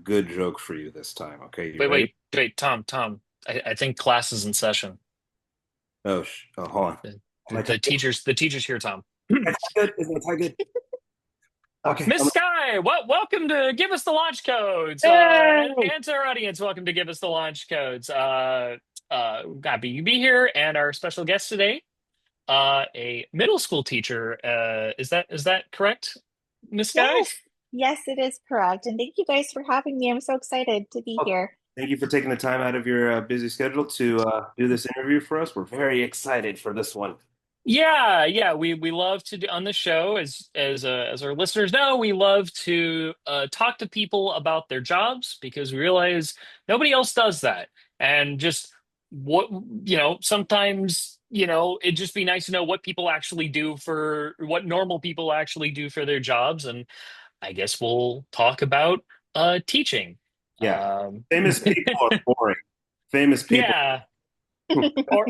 good joke for you this time. Okay, you Wait, ready? wait, wait, Tom. I think class is in session. Oh, hold on. The, Am I the talking teacher's here, Tom. good? Is my tie good? Okay. Miss Sky, welcome to Give Us the Launch Codes. Yay! And to our audience, welcome to Give Us the Launch Codes. Happy to be here, and our special guest today, a middle school teacher. Is that correct, Miss Sky? Yes, yes, it is correct. And thank you guys for having me. I'm so excited to be Well, here. thank you for taking the time out of your busy schedule to do this interview for us. We're very excited for this one. Yeah. We love to do on the show, as our listeners know, we love to talk to people about their jobs because we realize nobody else does that. And just what sometimes it'd just be nice to know what people actually do for what normal people actually do for their jobs. And I guess we'll talk about teaching. Yeah. Um, Famous people are boring. Famous people. yeah. Or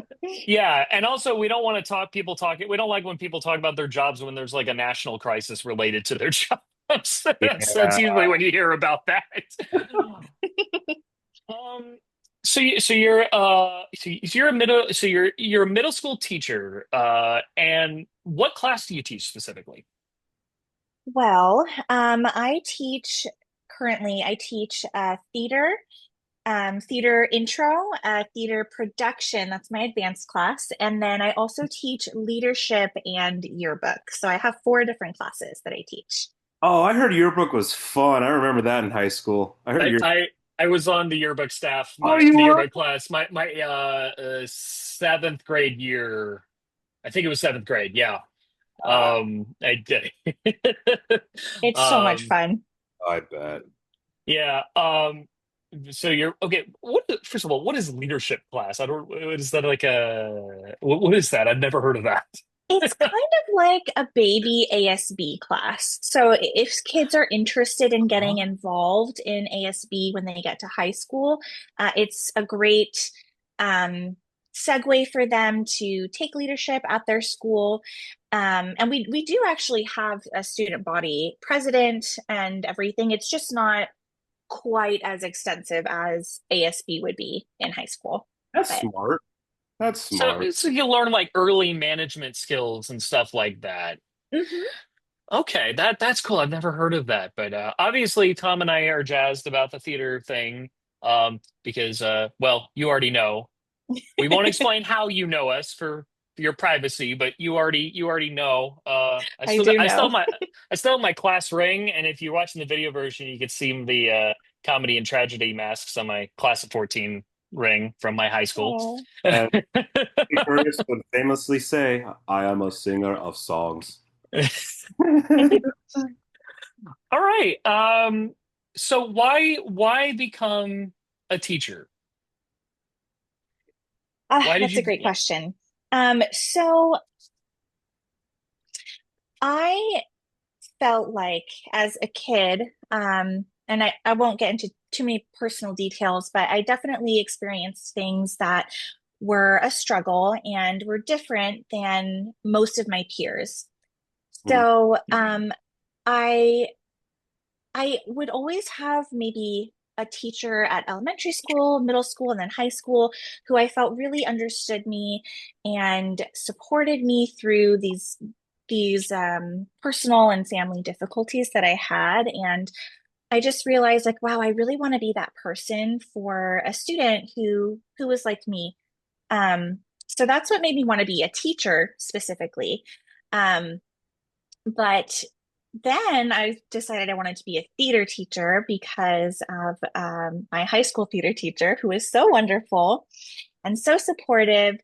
yeah, and also we don't want to talk people talking. We don't like when people talk about their jobs when there's like a national crisis related to their jobs. That's Yeah. usually when you hear about that. Um, you're a middle school teacher. And what class do you teach specifically? Well, I teach currently, I teach theater, theater intro, theater production. That's my advanced class. And then I also teach leadership and yearbook. So I have four different classes that I teach. Oh, I heard yearbook was fun. I remember that in high school. I heard I your. I, I was on the yearbook staff, Oh, my you the were? yearbook class, my seventh grade year. I think it was seventh grade. Yeah. I did. It's so much Um, fun. I bet. yeah. So you're okay. First of all, what is leadership class? I don't, what is that like what is that? I've never heard of that. It's kind of like a baby ASB class. So if kids are interested in getting involved in ASB when they get to high school, it's a great segue for them to take leadership at their school. And we do actually have a student body president and everything. It's just not quite as extensive as ASB would be in high school. That's But smart. That's smart. So you learn like early management skills and stuff like that. mhm. Okay, that's cool. I've never heard of that, but obviously Tom and I are jazzed about the theater thing because well, you already know. We won't explain how you know us for your privacy, but you already know. I do know. I still have my class ring, and if you're watching the video version, you could see the comedy and tragedy masks on my class of 14 ring from my high school. Oh. And Steve Curtis would famously say, I am a singer of songs. All right. So why become a teacher? Why did That's a you? great Yeah. question. So I felt like as a kid, and I won't get into too many personal details, but I definitely experienced things that were a struggle and were different than most of my peers. Mhm. So I I would always have maybe a teacher at elementary school, middle school, and then high school who I felt really understood me and supported me through these personal and family difficulties that I had. And I just realized like, wow, I really want to be that person for a student who was like me. So that's what made me want to be a teacher specifically. Um, but then I decided I wanted to be a theater teacher because of my high school theater teacher, who was so wonderful and so supportive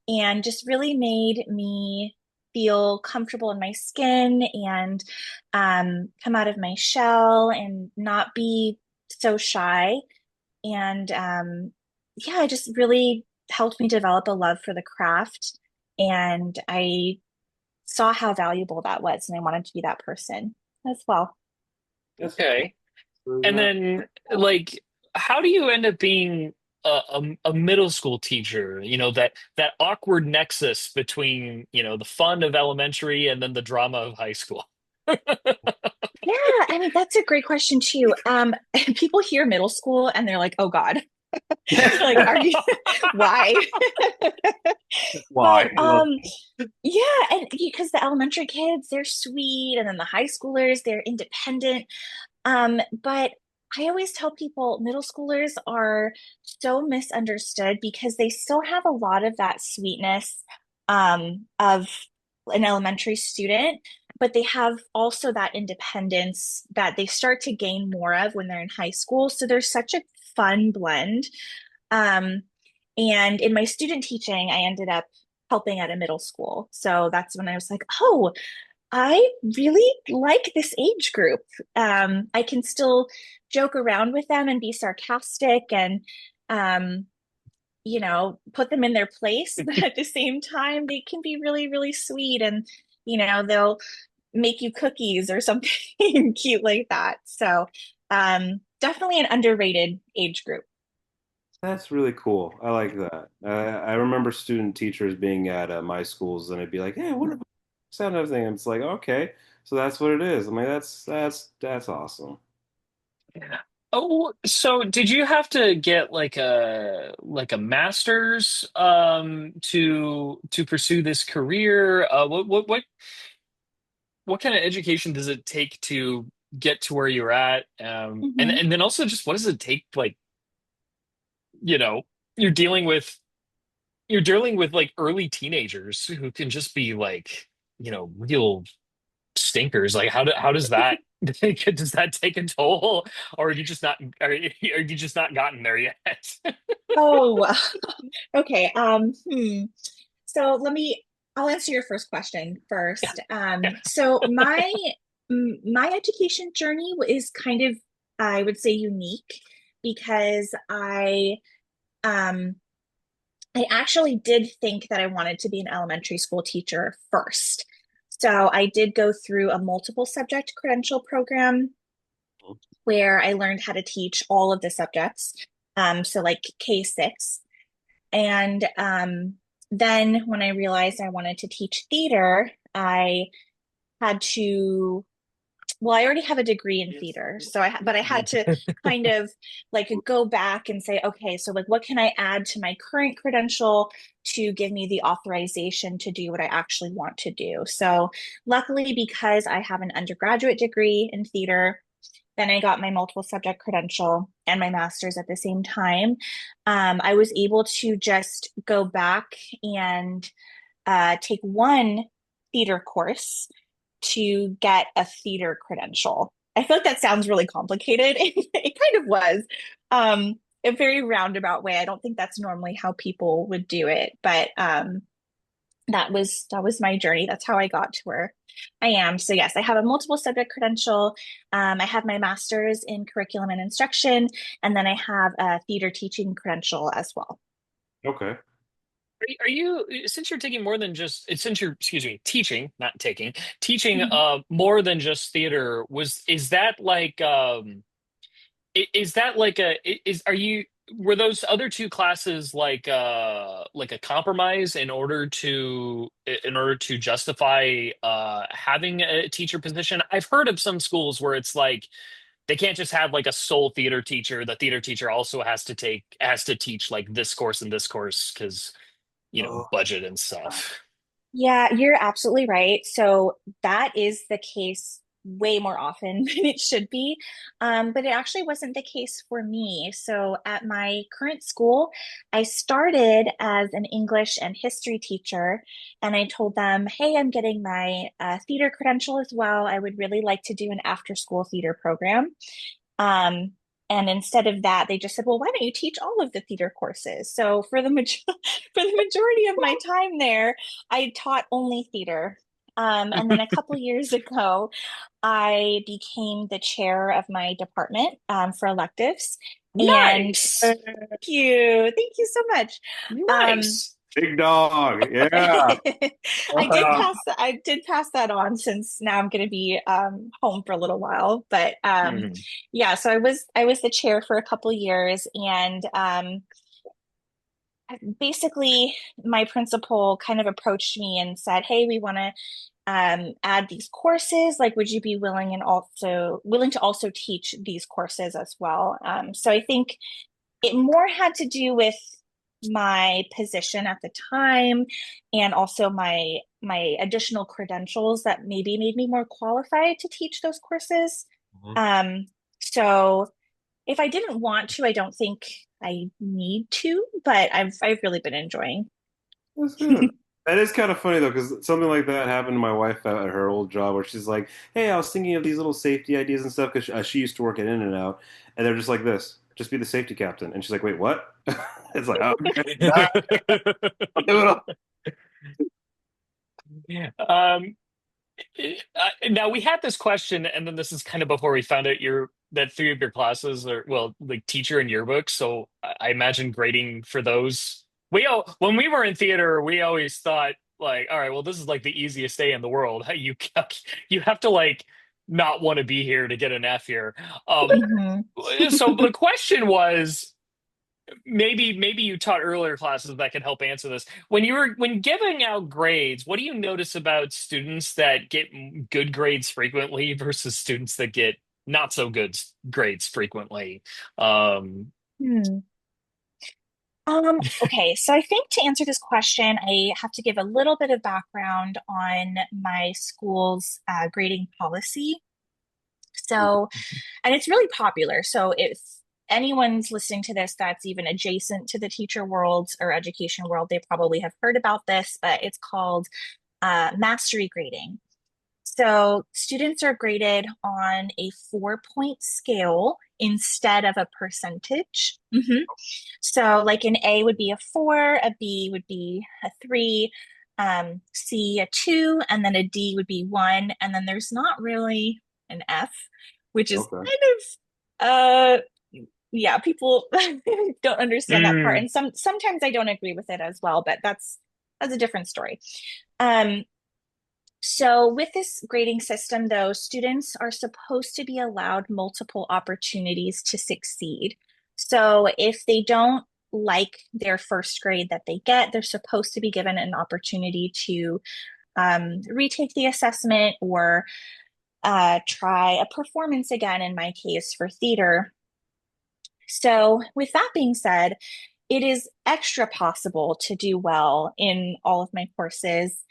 and just really made me feel comfortable in my skin and come out of my shell and not be so shy. And yeah, it just really helped me develop a love for the craft. And I saw how valuable that was, and I wanted to be that person as well. That's cool. Okay. And Yeah. then, like, how do you end up being a middle school teacher? You know, that awkward nexus between, the fun of elementary and then the drama of high school. Yeah, I mean, that's a great question too. People hear middle school and they're like, oh God, like, are you, why? Why? But yeah, and because the elementary kids, they're sweet, and then the high schoolers, they're independent. But I always tell people middle schoolers are so misunderstood because they still have a lot of that sweetness of an elementary student, but they have also that independence that they start to gain more of when they're in high school. So there's such a fun blend. Um, and in my student teaching, I ended up helping at a middle school. So that's when I was like, oh, I really like this age group. I can still joke around with them and be sarcastic and, um, put them in their place, but at the same time, they can be really, really sweet and, they'll make you cookies or something cute like that. So, definitely an underrated age group. That's really cool. I like that. I remember student teachers being at my schools, and it'd be like, "Hey, what about sound and everything?" And it's like, "Okay, so that's what it is." I'm like, "That's awesome." Oh, so did you have to get like a master's to pursue this career? What kind of education does it take to get to where you're at? And Mhm. and then also just what does it take like, you know, you're dealing with you're dealing with like early teenagers who can just be like, real stinkers. Like how does that does that take a toll, or are you just not gotten there yet? Oh, okay. So I'll answer your first question first. Yeah. So my education journey is kind of, I would say, unique because um, I actually did think that I wanted to be an elementary school teacher first. So I did go through a multiple subject credential program where I learned how to teach all of the subjects. So like K-6. And then when I realized I wanted to teach theater, I had to, well, I already have a degree in theater. But I had to kind of like go back and say, okay, so like what can I add to my current credential to give me the authorization to do what I actually want to do? So luckily, because I have an undergraduate degree in theater, then I got my multiple subject credential and my master's at the same time. I was able to just go back and take one theater course to get a theater credential. I feel like that sounds really complicated. It kind of was. A very roundabout way. I don't think that's normally how people would do it, but that was my journey. That's how I got to where I am. So yes, I have a multiple subject credential. I have my master's in curriculum and instruction, and then I have a theater teaching credential as well. Okay. Are you since you're taking more than just since you're excuse me teaching not taking teaching Mhm. more than just theater was is that like is that like a is are you were those other two classes like a compromise in order to justify having a teacher position? I've heard of some schools where it's like they can't just have like a sole theater teacher. The theater teacher also has to teach like this course and this course because Oh, budget and stuff. Yeah, you're absolutely right. So that is the case way more often than it should be. But it actually wasn't the case for me. So at my current school, I started as an English and history teacher, and I told them, hey, I'm getting my theater credential as well. I would really like to do an after-school theater program. Um, and instead of that, they just said, well, why don't you teach all of the theater courses? So for the for the majority of my time there, I taught only theater. And then a couple years ago, I became the chair of my department for electives. And Nice. thank you so much. Um, Nice. big dog. Yeah. I did pass that on since now I'm going to be home for a little while. But Mhm. yeah, so I was the chair for a couple years, and basically my principal kind of approached me and said, "Hey, we want to add these courses. Like, would you be willing to also teach these courses as well?" So I think it more had to do with my position at the time and also my additional credentials that maybe made me more qualified to teach those courses. Mhm. So if I didn't want to, I don't think I need to, but I've really been enjoying. That's good. That is kind of funny though, because something like that happened to my wife at her old job, where she's like, "Hey, I was thinking of these little safety ideas and stuff," because she used to work at In and Out, and they're just like this, just be the safety captain, and she's like, "Wait, what?" It's like, "Oh, okay, I'll do it all." Um, now we had this question, and then this is kind of before we found out your that three of your classes are well, like teacher and yearbook. So I imagine grading for those. When we were in theater, we always thought like, all right, well, this is like the easiest day in the world. You have to like not want to be here to get an F here. Um, Mhm. so the question was maybe you taught earlier classes that can help answer this. When giving out grades, what do you notice about students that get good grades frequently versus students that get not so good grades frequently? Um, Hmm. Okay, so I think to answer this question, I have to give a little bit of background on my school's grading policy. So, and it's really popular. So, if anyone's listening to this that's even adjacent to the teacher world or education world, they probably have heard about this, but it's called mastery grading. So students are graded on a 4-point scale instead of a percentage. So, like an A would be a 4, a B would be a 3, C a 2, and then a D would be 1. And then there's not really an F, which is Okay. kind of, yeah, people don't understand that part. mm, And sometimes I don't agree with it as well, but that's a different story. Um, so, with this grading system, though, students are supposed to be allowed multiple opportunities to succeed. So, if they don't like their first grade that they get, they're supposed to be given an opportunity to retake the assessment or try a performance again, in my case, for theater. So, with that being said, it is extra possible to do well in all of my courses.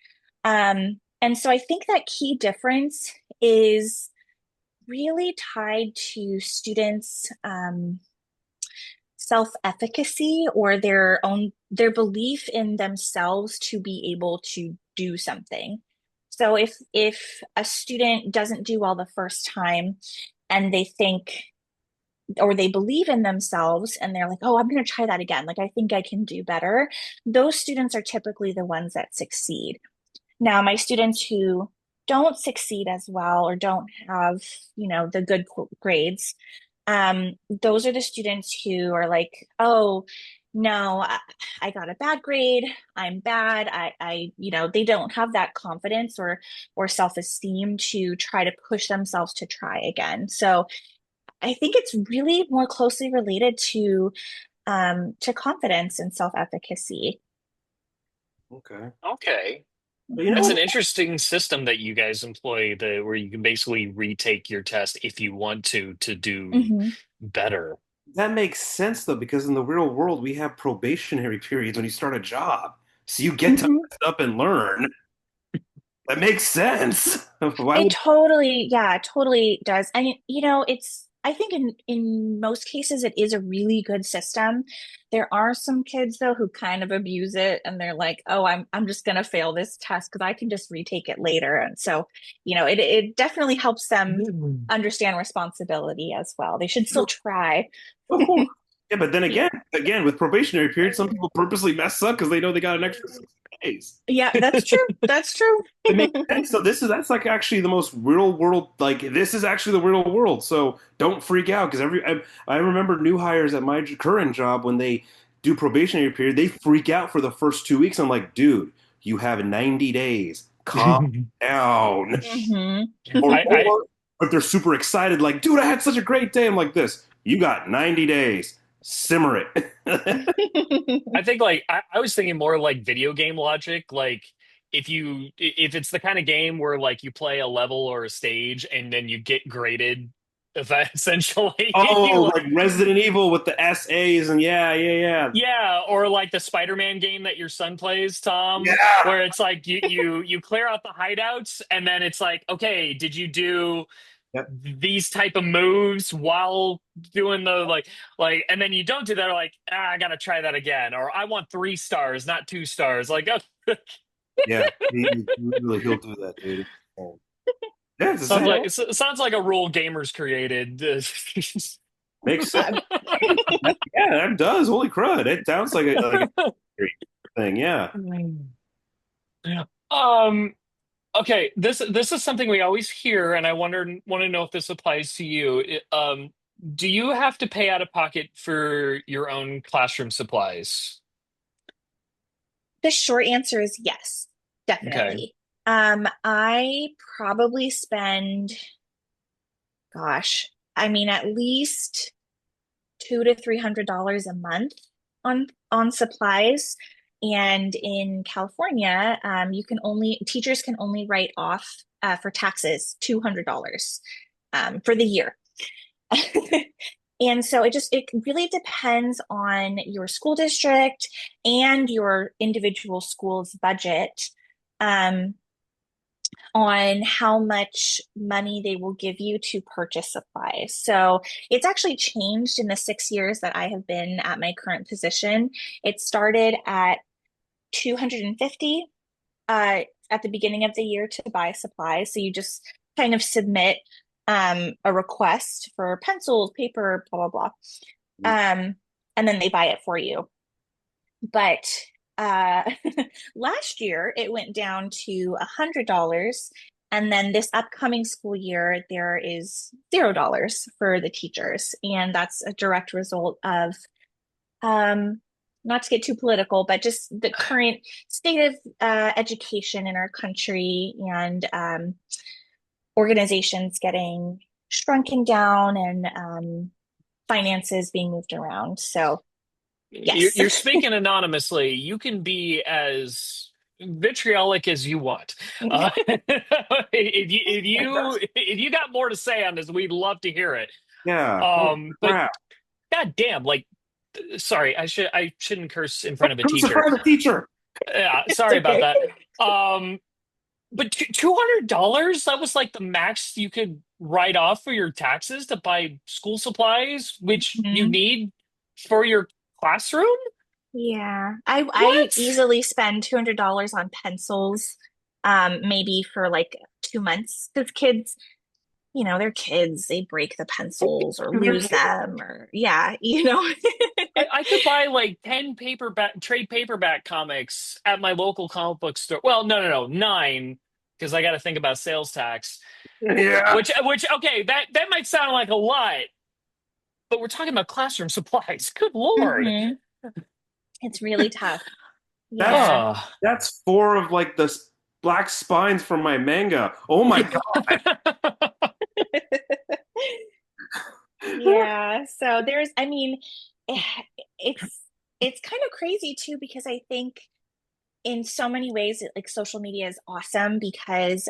And so I think that key difference is really tied to students' self-efficacy or their belief in themselves to be able to do something. So if a student doesn't do well the first time and they think or they believe in themselves and they're like, oh, I'm going to try that again. Like, I think I can do better. Those students are typically the ones that succeed. Now, my students who don't succeed as well or don't have, the good grades, those are the students who are like, oh, no, I got a bad grade. I'm bad. They don't have that confidence or self-esteem to try to push themselves to try again. So I think it's really more closely related to confidence and self-efficacy. Okay. okay. But you That's know, an interesting system that you guys employ, where you can basically retake your test if you want to do Hmm. better. that makes sense though, because in the real world, we have probationary periods when you start a job. So you get to Hmm. mess up and learn. That makes sense. Why It would totally, yeah, it totally does. And I think in most cases it is a really good system. There are some kids though who kind of abuse it and they're like, "Oh, I'm just gonna fail this test because I can just retake it later." And so, it definitely helps them understand responsibility as well. They should still try. of course. Yeah, but then again, with probationary period, some people purposely mess up because they know they got an extra 6 days. Yeah, that's true. That's true. It makes sense. So that's like actually the most real world. Like this is actually the real world. So don't freak out because I remember new hires at my current job when they do probationary period, they freak out for the first 2 weeks. I'm like, dude, you have 90 days. Calm down. Hmm. Or if they're super excited, like, dude, I had such a great day. I'm like this. You got 90 days. simmer it. I think like I was thinking more like video game logic. Like if it's the kind of game where like you play a level or a stage and then you get graded, if that essentially Oh, like like Resident Evil with the SAs and yeah, yeah, yeah. yeah, or like the Spider-Man game that your son plays, Tom, Yeah. where it's like you clear out the hideouts and then it's like, okay, did you do Yep. these type of moves while doing the like and then you don't do that like I gotta try that again or I want 3 stars not 2 stars like oh, Yeah. He'll do that, dude. Yeah, it's the sounds same. like it sounds like a rule gamers created. Makes sense. Yeah, that does. Holy crud. It sounds like a thing. Yeah. um okay, this is something we always hear, and I want to know if this applies to you. Do you have to pay out of pocket for your own classroom supplies? The short answer is yes, Okay. definitely. I probably spend, gosh, I mean, at least $200 to $300 a month on supplies. And in California, you can only teachers can only write off for taxes $200 for the year. And so it really depends on your school district and your individual school's budget. Um, on how much money they will give you to purchase supplies. So it's actually changed in the 6 years that I have been at my current position. It started at 250 at the beginning of the year to buy supplies. So you just kind of submit a request for pencils, paper, blah, blah, blah. And then they buy it for you. But uh, last year it went down to $100. And then this upcoming school year, there is $0 for the teachers. And that's a direct result of, um, not to get too political, but just the current state of education in our country and organizations getting shrunken down and finances being moved around. So, yes. You're speaking anonymously. You can be as vitriolic as you want. If you got more to say on this, we'd love to hear it. Yeah. Holy But crap. god damn, like sorry, I shouldn't curse in front of a Who's the teacher. private teacher? Yeah, It's sorry about okay. that. But $200, that was like the max you could write off for your taxes to buy school supplies, which you Mhm. need for your classroom? Yeah, I What? easily spend $200 on pencils, maybe for like 2 months. Because kids, they're kids. They break the pencils or They're lose kids. them, or yeah. I could buy like 10 paperback trade paperback comics at my local comic book store. Well, no, 9, because I got to think about sales tax. Yeah. Which okay, that might sound like a lot, but we're talking about classroom supplies. Good Lord. hmm It's really tough. That's Yeah. Oh. that's four of like the black spines from my manga. Oh my God. Yeah. So I mean, eh, it's it's kind of crazy too because I think in so many ways, like social media is awesome because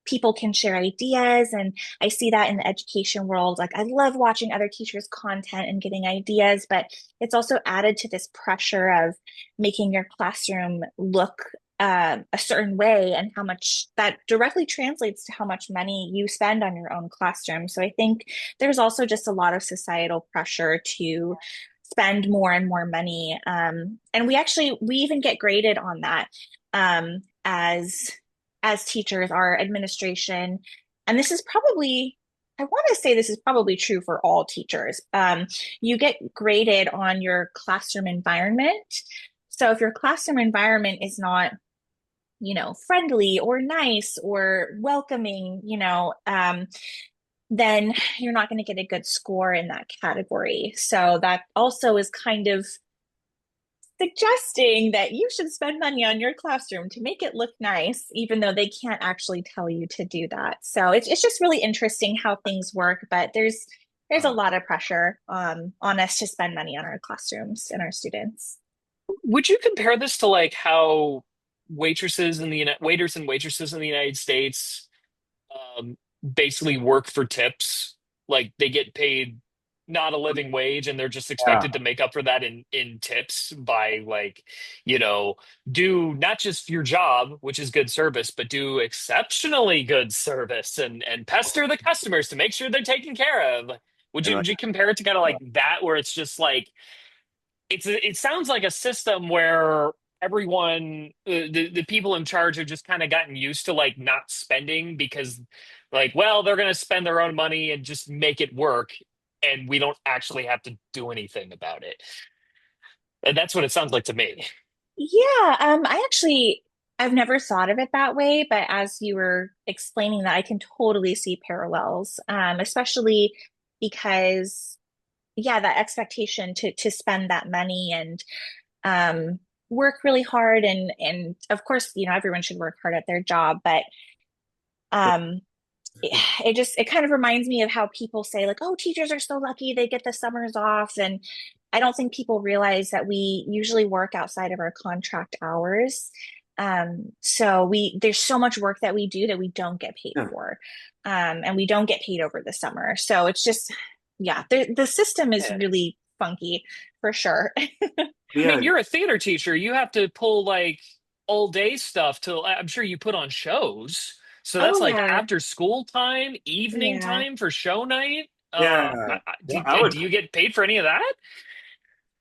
people can share ideas. And I see that in the education world. Like, I love watching other teachers' content and getting ideas, but it's also added to this pressure of making your classroom look a certain way and how much that directly translates to how much money you spend on your own classroom. So I think there's also just a lot of societal pressure to spend more and more money. And we even get graded on that as teachers, our administration. And this is probably, I want to say this is probably true for all teachers. You get graded on your classroom environment. So if your classroom environment is not friendly or nice or welcoming, then you're not going to get a good score in that category. So that also is kind of suggesting that you should spend money on your classroom to make it look nice, even though they can't actually tell you to do that. So it's just really interesting how things work. But there's a lot of pressure on us to spend money on our classrooms and our students. Would you compare this to like how waiters and waitresses in the United States um, basically work for tips? Like they get paid not a living wage, and they're just Yeah, expected to make up for that in tips by like, you know, do not just your job, which is good service, but do exceptionally good service and pester the customers to make sure they're taken care of. and Would you compare it to kind of like that, where it's just like it sounds like a system where everyone the people in charge have just kind of gotten used to like not spending because like well they're going to spend their own money and just make it work and we don't actually have to do anything about it, and that's what it sounds like to me. Yeah, I've never thought of it that way, but as you were explaining that, I can totally see parallels, especially because, yeah, that expectation to spend that money and work really hard, and of course, everyone should work hard at their job, but um, it kind of reminds me of how people say like, oh, teachers are so lucky they get the summers off, and I don't think people realize that we usually work outside of our contract hours. So there's so much work that we do that we don't get paid yeah, for, and we don't get paid over the summer. So it's just, yeah, the system is Yeah. really funky for sure. I mean, yeah, you're a theater teacher. You have to pull like all day stuff to, I'm sure you put on shows. So Oh that's like yeah, after school time, evening yeah. time for show night. yeah. Yeah, I Do would. you get paid for any of that?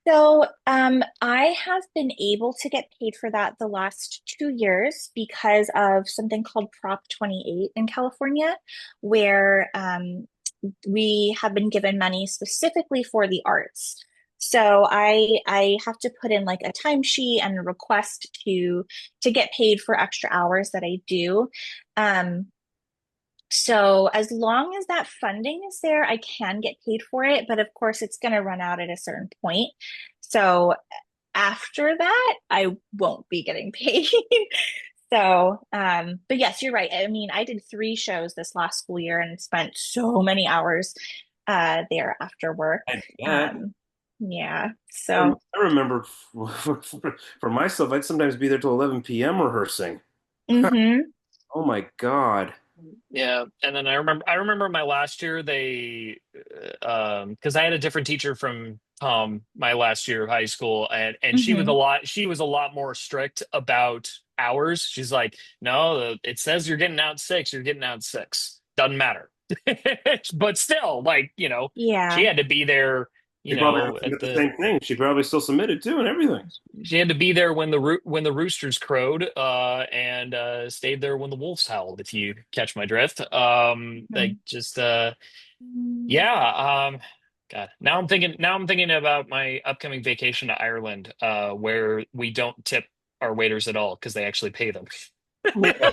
So, I have been able to get paid for that the last 2 years because of something called Prop 28 in California, where we have been given money specifically for the arts. So I have to put in like a timesheet and a request to get paid for extra hours that I do. Um, so as long as that funding is there, I can get paid for it, but of course it's going to run out at a certain point. So after that, I won't be getting paid. So, but yes, you're right. I mean, I did 3 shows this last school year and spent so many hours there after work. Yeah, Yeah. So, I remember for myself, I'd sometimes be there till 11 p.m. rehearsing. hmm Oh my God. Yeah, and then I remember my last year because I had a different teacher from my last year of high school, and hmm she was a lot more strict about hours. She's like, no, it says you're getting out six, you're getting out six. Doesn't matter. But still, like, she Yeah. had to be there, She probably at got the same thing. She probably still submitted too and everything. she had to be there when when the roosters crowed, and stayed there when the wolves howled. If you catch my drift, like Mhm. just yeah. God, now I'm thinking about my upcoming vacation to Ireland, where we don't tip our waiters at all because they actually pay them. Yeah.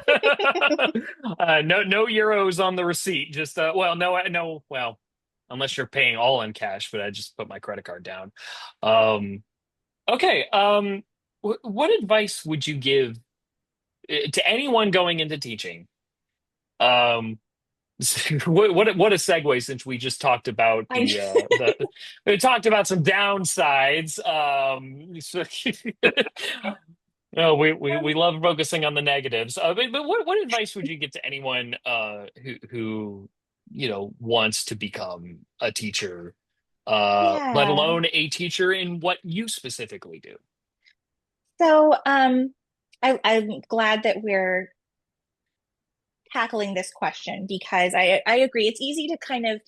No euros on the receipt. Just well, no, well, unless you're paying all in cash, but I just put my credit card down. Um, Okay. What advice would you give to anyone going into teaching? Um, what a segue, since we just talked about I the we talked about some downsides. No, we love focusing on the negatives. But what advice would you give to anyone who wants to become a teacher, let yeah. alone a teacher in what you specifically do? So, I'm glad that we're tackling this question because I agree. It's easy to kind of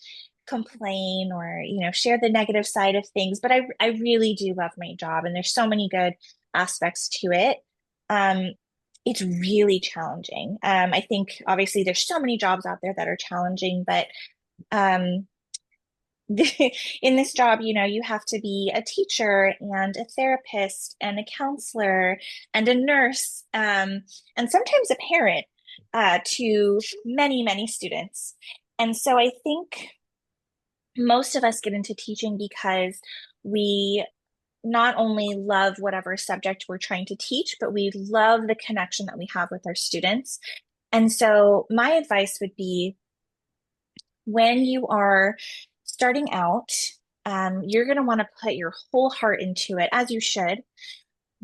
complain or, share the negative side of things, but I really do love my job and there's so many good aspects to it. Um, it's really challenging. I think obviously there's so many jobs out there that are challenging, but um, in this job, you have to be a teacher and a therapist and a counselor and a nurse, and sometimes a parent to many, many students. And so I think most of us get into teaching because we not only love whatever subject we're trying to teach, but we love the connection that we have with our students. And so my advice would be when you are starting out, you're going to want to put your whole heart into it, as you should.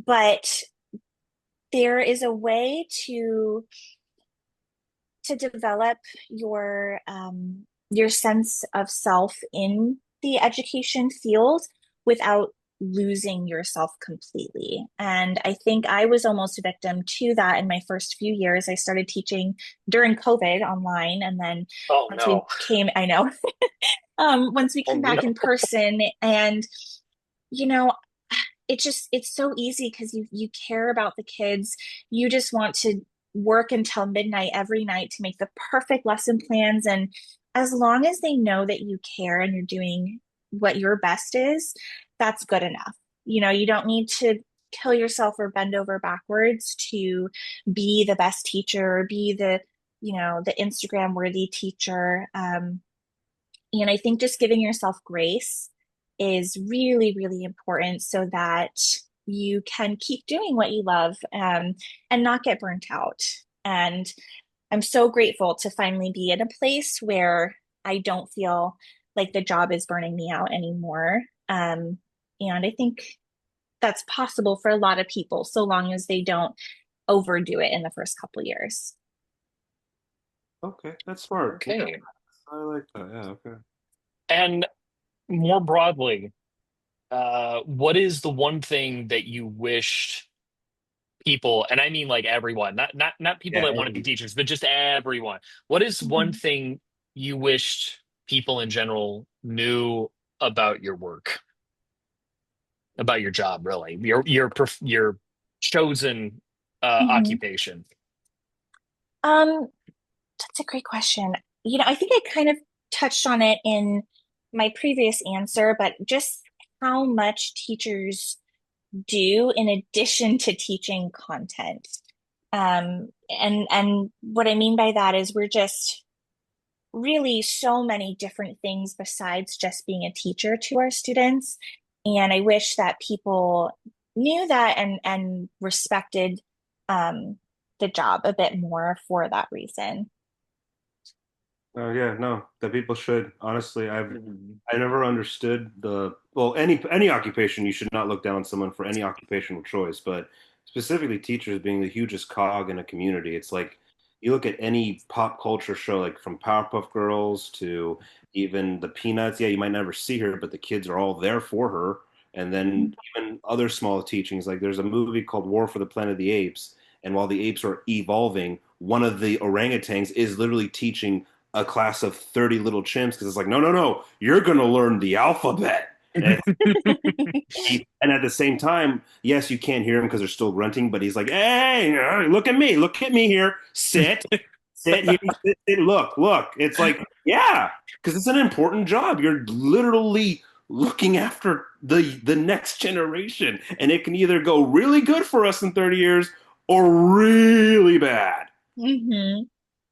But there is a way to develop your sense of self in the education field without losing yourself completely. And I think I was almost a victim to that in my first few years. I started teaching during COVID online, and then Oh once we no. came, I know, once we Oh came back no. in person, and you know, it's so easy because you care about the kids. You just want to work until midnight every night to make the perfect lesson plans. And as long as they know that you care and you're doing what your best is, that's good enough. You don't need to kill yourself or bend over backwards to be the best teacher or be the Instagram worthy teacher. And I think just giving yourself grace is really, really important so that you can keep doing what you love, and not get burnt out. And I'm so grateful to finally be in a place where I don't feel like the job is burning me out anymore. And I think that's possible for a lot of people so long as they don't overdo it in the first couple years. Okay, that's smart. Yeah, Okay. I like that. Yeah, okay. And more broadly, what is the one thing that you wished people, and I mean like everyone, not people Yeah, that want to be teachers, but just everyone. What is one Mhm. thing you wished people in general knew about your work, about your job, really, your chosen Mhm. occupation? Um, that's a great question. I think I kind of touched on it in my previous answer, but just how much teachers do in addition to teaching content. And what I mean by that is we're just really so many different things besides just being a teacher to our students. And I wish that people knew that and respected the job a bit more for that reason. Oh yeah, no, that people should. Honestly, Mhm. I never understood the well, any occupation you should not look down on someone for any occupational choice, but specifically teachers being the hugest cog in a community. It's like you look at any pop culture show, like from Powerpuff Girls to even the Peanuts. Yeah, you might never see her, but the kids are all there for her. And then even other small teachings, like there's a movie called War for the Planet of the Apes, and while the apes are evolving, one of the orangutans is literally teaching a class of 30 little chimps because it's like, no, no, no, you're going to learn the alphabet. And, and at the same time, yes, you can't hear him because they're still grunting, but he's like, hey, look at me here, sit here, sit, look, look. It's like, yeah, because it's an important job. You're literally looking after the next generation, and it can either go really good for us in 30 years or really bad. Hmm.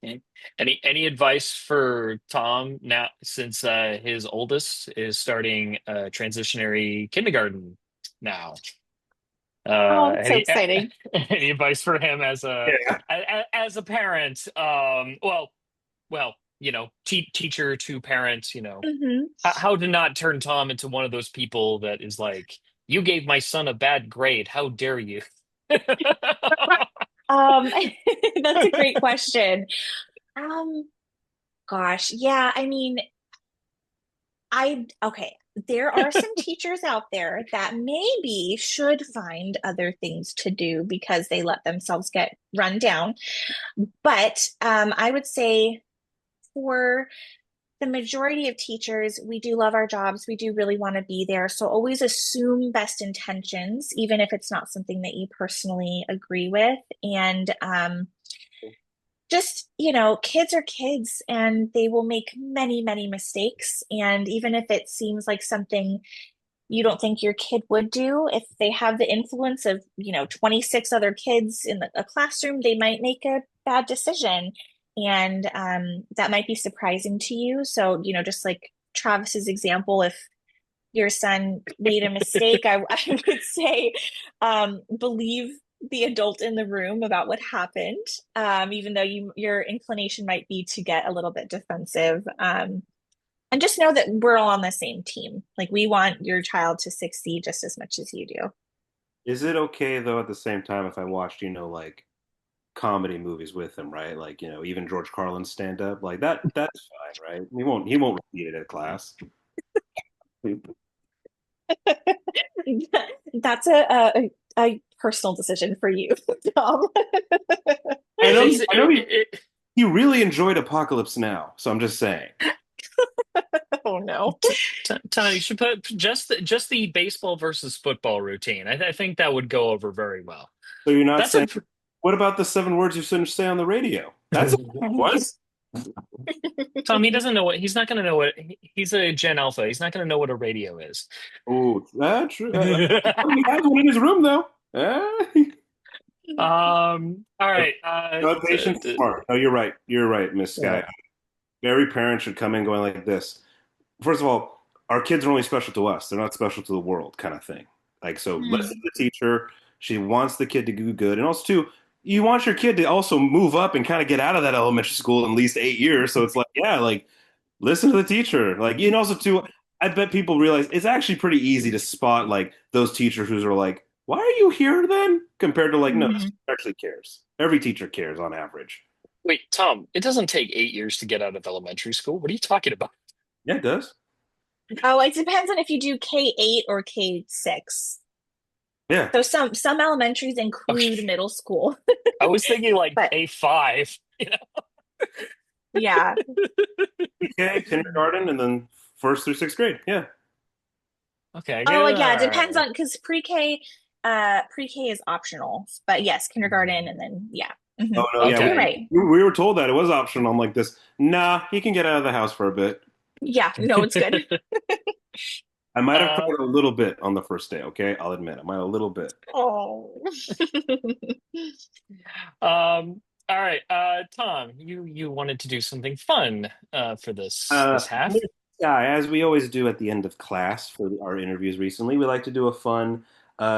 Okay. Any advice for Tom now since his oldest is starting transitionary kindergarten now? Oh, that's so Any exciting. any advice for him as Yeah. as a parent? Well, teacher to parent. Hmm. How to not turn Tom into one of those people that is like, you gave my son a bad grade. How dare you? Um, that's a great question. Um, Gosh, yeah, I mean, okay, there are some teachers out there that maybe should find other things to do because they let themselves get run down. But I would say for the majority of teachers, we do love our jobs. We do really want to be there. So always assume best intentions, even if it's not something that you personally agree with. And just, kids are kids and they will make many, many mistakes. And even if it seems like something you don't think your kid would do, if they have the influence of, 26 other kids in a classroom, they might make a bad decision. And that might be surprising to you. So, just like Travis's example, if your son made a mistake, I would say believe the adult in the room about what happened, even though your inclination might be to get a little bit defensive. And just know that we're all on the same team. Like we want your child to succeed just as much as you do. Is it okay though at the same time if I watched, like comedy movies with him, right? Like, even George Carlin's stand up, like that's fine, right? He won't repeat it at class. That's a personal decision for you, Tom. I know It's I know he really enjoyed Apocalypse Now, so I'm just saying. Oh no. Tony, you should put just the baseball versus football routine. I think that would go over very well. So you're not That's a saying what about the 7 words you shouldn't say on the radio? That's a what? Tom. He doesn't know what he's not going to know what he's a Gen Alpha. He's not going to know what a radio is. Oh, that's true. He has one in his room though. All right. No, patience is smart. No, you're right. You're right, Miss Yeah. Sky. Every parent should come in going like this. First of all, our kids are only special to us. They're not special to the world, kind of thing. Like, so listen Hmm. to the teacher. She wants the kid to do good. And also, too, you want your kid to also move up and kind of get out of that elementary school in at least 8 years. So it's like, yeah, like, listen to the teacher. Like, also, too, I bet people realize it's actually pretty easy to spot, like, those teachers who are like, why are you here then? Compared to, like, no, this Hmm. teacher actually cares. Every teacher cares on average. Wait, Tom, it doesn't take 8 years to get out of elementary school. What are you talking about? Yeah, it does. Oh, it depends on if you do K-8 or K-6. Yeah. So some elementaries include Okay. middle school, I was thinking like but K5. yeah. PK, kindergarten, and then first through sixth grade. Yeah. Okay, Oh, good. yeah, it depends on because pre-K is optional. But yes, kindergarten and then yeah. Oh no, yeah, You're Okay. right. we were told that it was optional. I'm like this. Nah, he can get out of the house for a bit. Yeah, no, it's good. I might have Uh, cried a little bit on the first day. Okay, I'll admit, I might have a little bit. Oh. all right. Tom, you wanted to do something fun for this half. Yeah, as we always do at the end of class for our interviews recently, we like to do a fun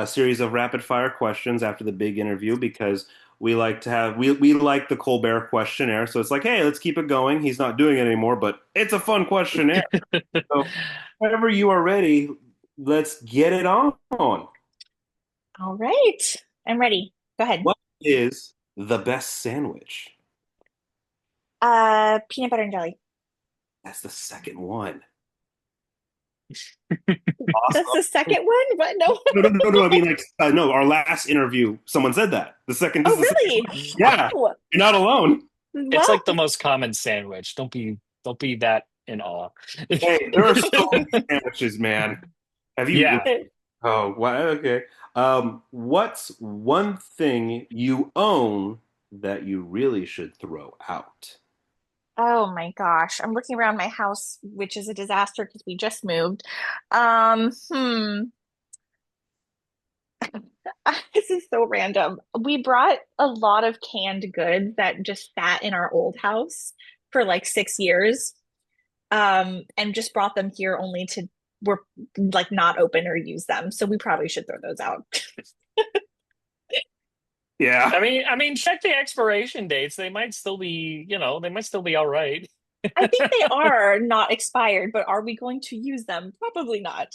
series of rapid fire questions after the big interview because we like to have we like the Colbert questionnaire. So it's like, hey, let's keep it going. He's not doing it anymore, but it's a fun questionnaire. So whenever you are ready, let's get it on. All right. I'm ready. Go ahead. What is the best sandwich? Peanut butter and jelly. That's the second one. That's the Awesome. second one? What? No. No, no, no, no. I mean, like, no. Our last interview, someone said that. This Oh, is the second really? one. Yeah, Oh, you're not alone. It's well, like the most common sandwich. Don't be that in awe. Hey, there are so many sandwiches, man. Have you? Yeah. Oh, wow. Okay. What's one thing you own that you really should throw out? oh my gosh. I'm looking around my house, which is a disaster because we just moved. Um, hmm. This is so random. We brought a lot of canned goods that just sat in our old house for like 6 years. And just brought them here only to were like not open or use them. So we probably should throw those out. Yeah. I mean, check the expiration dates. They might still be, they might still be all right. I think they are not expired, but are we going to use them? Probably not.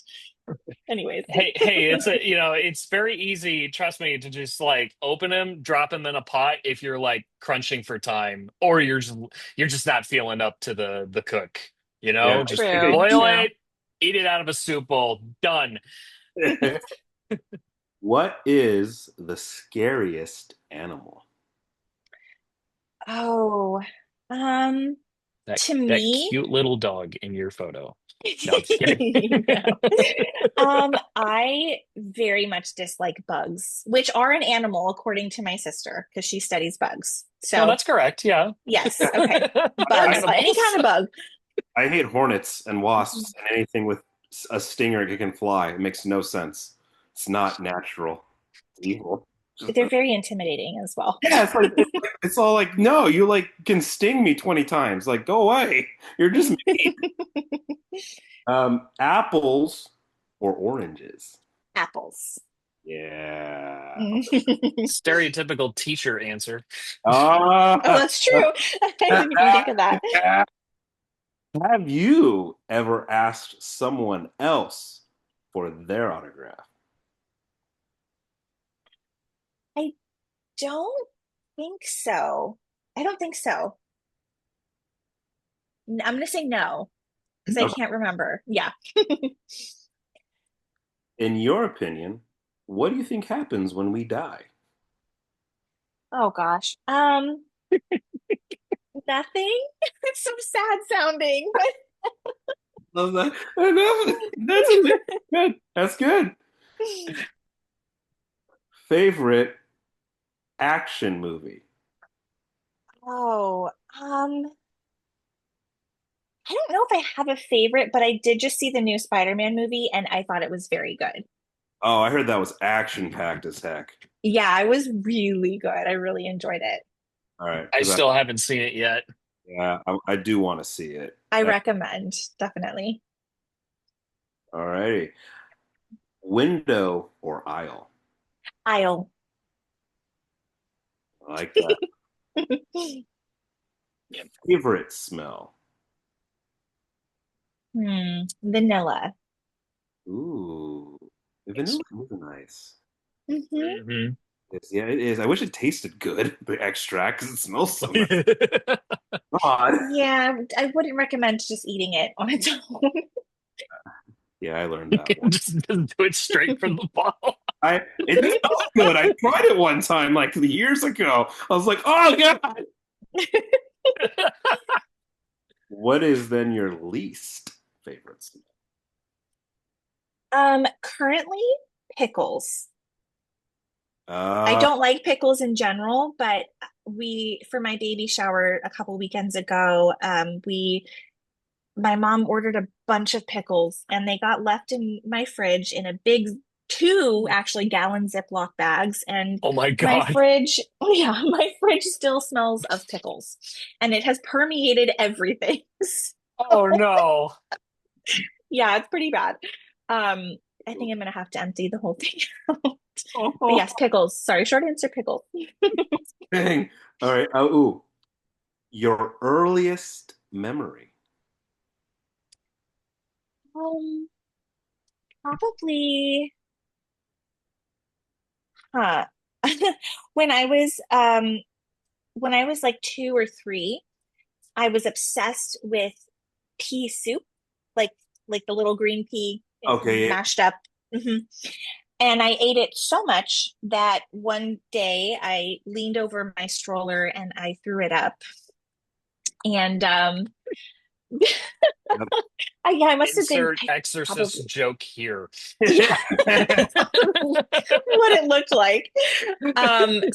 Anyways. Hey, it's very easy, trust me, to just like open them, drop them in a pot if you're like crunching for time, or you're just not feeling up to the cook. Yeah. Just True, boil true. it, eat it out of a soup bowl, done. What is the scariest animal? Oh, um, That to that me, cute little dog in your photo. No, I'm just kidding. no. I very much dislike bugs, which are an animal according to my sister, because she studies bugs. No, So, that's correct. Yeah. yes, okay. I, Bugs, any kind Animals. of bug. I hate hornets and wasps and anything with a stinger that can fly. It makes no sense. It's not natural. It's evil. Just, They're very intimidating as well. yeah, it's all like, no, you like can sting me 20 times. Like, go away. You're just mean. Apples or oranges? Apples. Yeah. Oh, Stereotypical teacher answer. Ah. that's true. I didn't even think of that. Have you ever asked someone else for their autograph? I don't think so. I don't think so. I'm gonna say no because I Okay. can't remember. Yeah. In your opinion, what do you think happens when we die? Oh gosh. Nothing. It's so sad sounding, Love that. I know. Good. That's good. but Favorite action movie? oh, I don't know if I have a favorite, but I did just see the new Spider-Man movie and I thought it was very good. Oh, I heard that was action packed as heck. Yeah, it was really good. I really enjoyed it. All right, I because still haven't seen it yet. I do want to see it. I recommend, definitely. All righty. Window or aisle? I'll. I like that. Favorite smell? Vanilla. Ooh, vanilla is nice. Hmm. Mhm. Yeah, it is. I wish it tasted good, the extract, because it smells so nice. God. Yeah, I wouldn't recommend just eating it on its own. Yeah, I learned that one. Just do it straight from the bottle. It smells good. I tried it one time like years ago. I was like, oh God. What is then your least favorite smell? Currently, pickles. I Uh, don't like pickles in general, but for my baby shower a couple weekends ago, my mom ordered a bunch of pickles and they got left in my fridge in a big two actually gallon Ziploc bags. And Oh my my God. fridge, oh yeah, my fridge still smells of pickles and it has permeated everything. Oh no. Yeah, it's pretty bad. Um, I think I'm gonna have to empty the whole thing out. But oh, yes, pickles. Sorry, short answer, pickles. dang. All right. Oh, ooh. Your earliest memory. Um, Probably, huh. When I was when I was like 2 or 3, I was obsessed with pea soup, like the little green pea Okay. Yeah. mashed up. Hmm. And I ate it so much that one day I leaned over my stroller and I threw it up. And Yep. yeah, I must have been Insert exorcist probably joke here. yeah, that's probably what it looked like.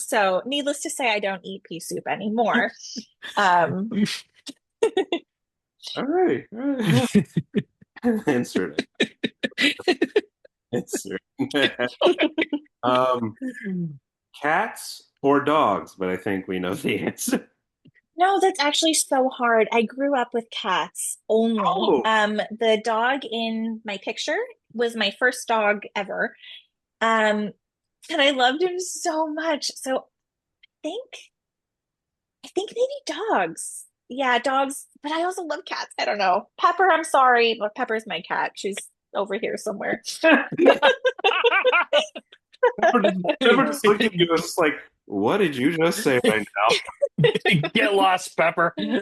So needless to say, I don't eat pea soup anymore. Um, All right. All right. Insert it. Insert. Um, cats or dogs? But I think we know the answer. no, that's actually so hard. I grew up with cats only. Oh, The dog in my picture was my first dog ever. Um, and I loved him so much. So think I think maybe dogs. Yeah, dogs, but I also love cats. I don't know. Pepper, I'm sorry, but Pepper's my cat. She's over here somewhere. Pepper just looked at you and was just like, what did you just say right now? Get lost, Pepper. All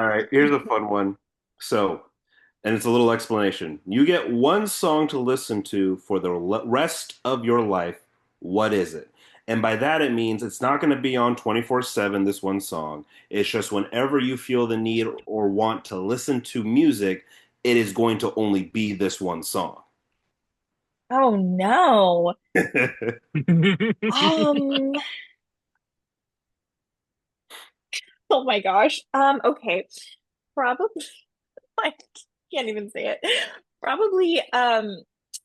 right, here's a fun one. So, and it's a little explanation. You get one song to listen to for the rest of your life. What is it? And by that, it means it's not going to be on 24/7, this one song. It's just whenever you feel the need or want to listen to music, it is going to only be this one song. Oh no. Um, oh my gosh. Okay. Probably I can't even say it. Probably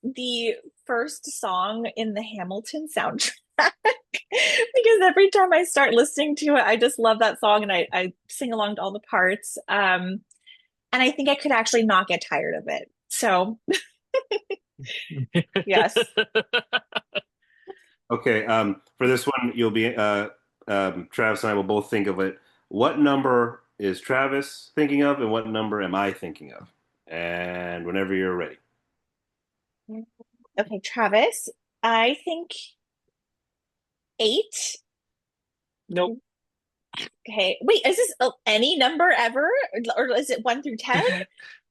the first song in the Hamilton soundtrack. Because every time I start listening to it, I just love that song and I sing along to all the parts. And I think I could actually not get tired of it. So, yes. Okay, for this one, you'll be Travis and I will both think of it. What number is Travis thinking of, and what number am I thinking of? And whenever you're ready. Okay, Travis, I think eight. Nope. Okay, wait, is this any number ever, or is it 1 through 10?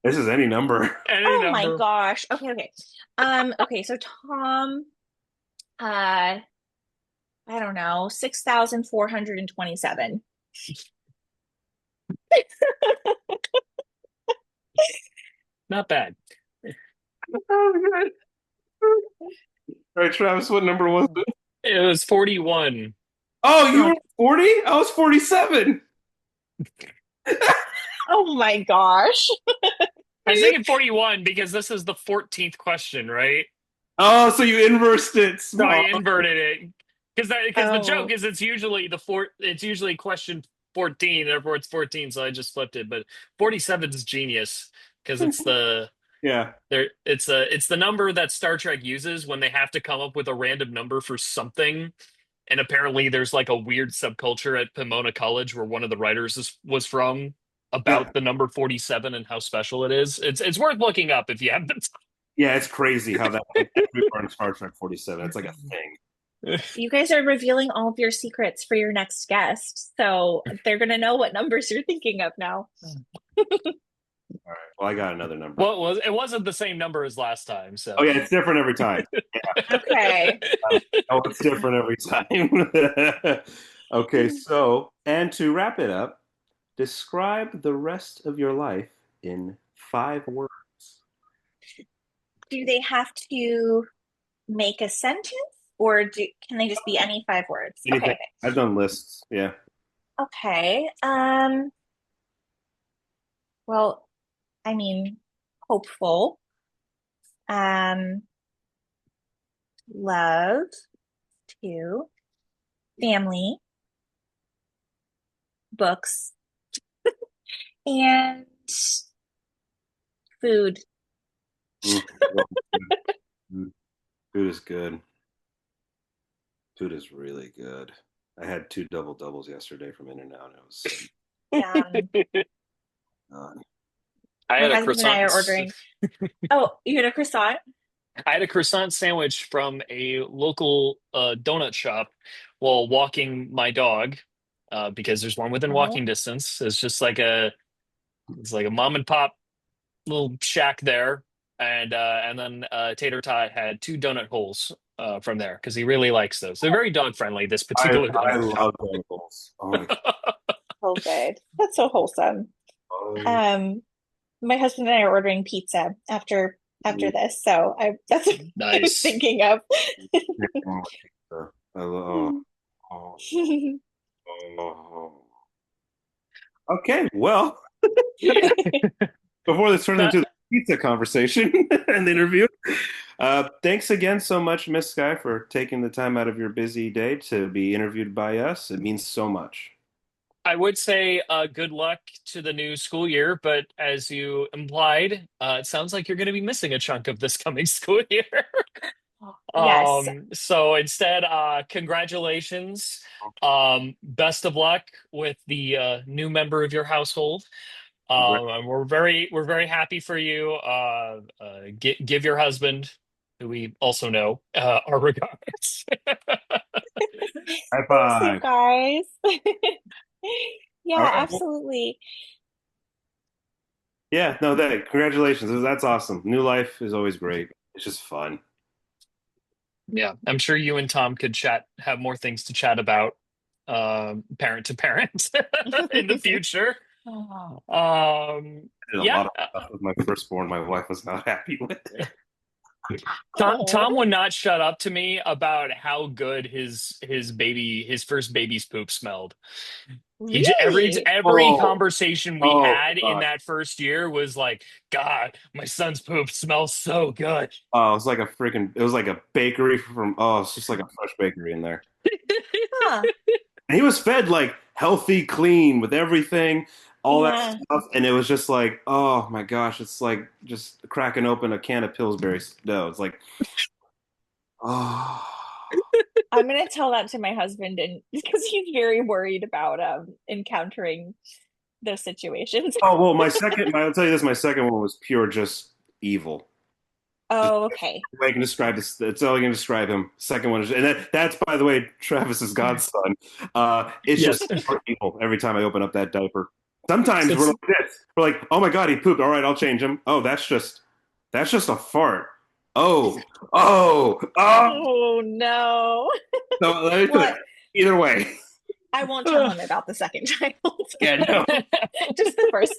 This is any number. Any Oh my number. gosh. Okay, okay. Okay, so Tom, uh, I don't know, 6,427. Not bad. Oh, good. All right, Travis, what number was it? It was 41. Oh, you were 40? I was 47. Oh my gosh. I was thinking 41 because this is the 14th question, right? Oh, so you inversed it. So I Small. inverted it because the joke Oh, is it's usually question 14, therefore it's 14, so I just flipped it. But 47 is genius because Yeah. it's the number that Star Trek uses when they have to come up with a random number for something. And apparently there's like a weird subculture at Pomona College where one of the writers was from Yeah. about the number 47 and how special it is. It's worth looking up if you have the Yeah, it's crazy how that like everywhere in Star Trek 47. It's like a thing. time. you guys are revealing all of your secrets for your next guest. So they're gonna know what numbers you're thinking of now. All right. Well, I got another number. Well, it wasn't the same number as last time, Oh so yeah, it's different every time. Okay. Oh, it's different every time. Okay, so and to wrap it up, describe the rest of your life in 5 words. Do they have to make a sentence or can they just be any 5 words? Okay, Anything. okay. I've done lists. Yeah. Okay. Well, I mean, hopeful. Um, love, two, family, books, and food. Mm, mm, food is good. Food is really good. I had two double doubles yesterday from In-N-Out, and it was so Um, good. I my had a husband and I croissant. are ordering. Oh, you had a croissant? I had a croissant sandwich from a local donut shop while walking my dog, because there's one within Oh, walking distance. It's like a mom and pop little shack there, and then Tater Tot had two donut holes from there because he really likes those. They're very dog friendly. This I particular I donut shop. love bagels. Oh my so good. That's so wholesome. god. Um, my husband and I are ordering pizza after this, so that's what I was Nice. thinking of. I love, oh, oh. Okay, well, before this turns That into the pizza conversation and the interview, thanks again so much, Miss Sky, for taking the time out of your busy day to be interviewed by us. It means so much. I would say good luck to the new school year, but as you implied, it sounds like you're going to be missing a chunk of this coming school year. Yes. So instead, congratulations. Best of luck with the new member of your household. And we're very happy for you. Give your husband, who we also know, our regards. High Thanks, you five. guys. All Yeah, right. Well, absolutely. yeah, no, congratulations. That's awesome. New life is always great. It's just fun. Yeah, I'm sure you and Tom could have more things to chat about, parent to parent in the future. I did a Yeah, lot of stuff with my firstborn. My wife was not happy with. Tom Oh, would not shut up to me about how good his first baby's poop smelled. really? Every Oh, conversation we oh had in God. that first year was like, God, my son's poop smells so good. Oh, it was like it was like a bakery it's just like a fresh bakery in there. Huh. And he was fed like healthy, clean with everything, all that Yeah. stuff. And it was just like, oh my gosh, it's like just cracking open a can of Pillsbury. No, it's like, oh, I'm gonna tell that to my husband and because he's very worried about encountering those situations. Oh well, I'll tell you this. My second one was pure just evil. Just Oh, okay. the way I can describe this. That's all I can describe him. Second one is, and that's by the way, Travis's godson. It's just Yes. pure evil every time I open up that diaper. Sometimes we're It's like this. We're like, oh my god, he pooped. All right, I'll change him. Oh, that's just a fart. Oh, oh. Oh no. So let me put it Well, either way. I won't tell him about the second child. Yeah, no. Just the first.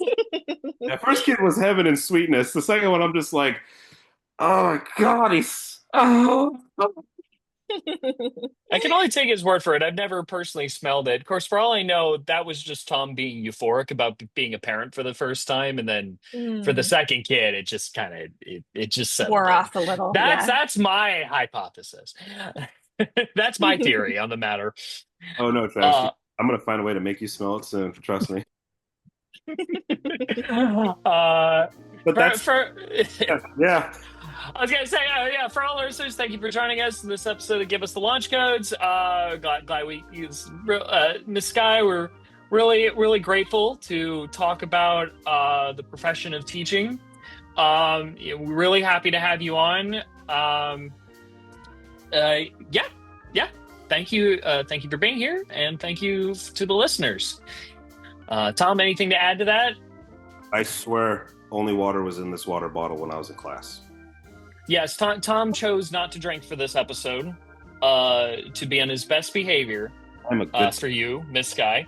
That first kid was heaven and sweetness. The second one, I'm just like, oh my god, he's oh. I can only take his word for it. I've never personally smelled it. Of course, for all I know, that was just Tom being euphoric about being a parent for the first time, and then for the Mm, second kid, it just kind of it just settled wore in. off a little. That's Yeah. that's my hypothesis. That's my theory on the matter. Oh no, Travis, Uh, I'm gonna find a way to make you smell it soon. Trust me. uh, But for that's for yeah. I was gonna say, yeah, for all our listeners, thank you for joining us in this episode to give us the launch codes. Glad we use Miss Sky. We're really grateful to talk about the profession of teaching. We're really happy to have you on. Yeah, yeah. Thank you for being here, and thank you to the listeners. Tom, anything to add to that? I swear, only water was in this water bottle when I was in class. Yes, Tom chose not to drink for this episode, to be on his best behavior, I'm a good. for you, Miss Sky.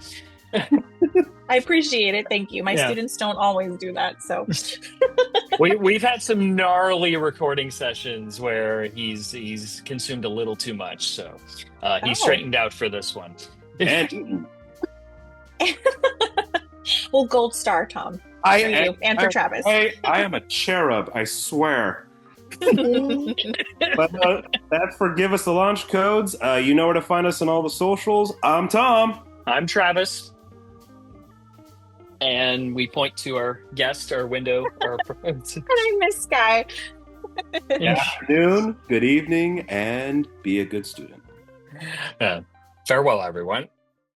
I appreciate it. Thank you. My Yeah. students don't always do that. So, We've had some gnarly recording sessions where he's consumed a little too much, so he oh, straightened out for this one. And well, gold star, Tom, I, for you and for Travis. I am a cherub. I swear. But that's for give us the launch codes. You know where to find us on all the socials. I'm Tom. I'm Travis, and we point to our guest, our window, our. And I miss Sky. Good afternoon, good evening, and be a good student. Farewell, everyone.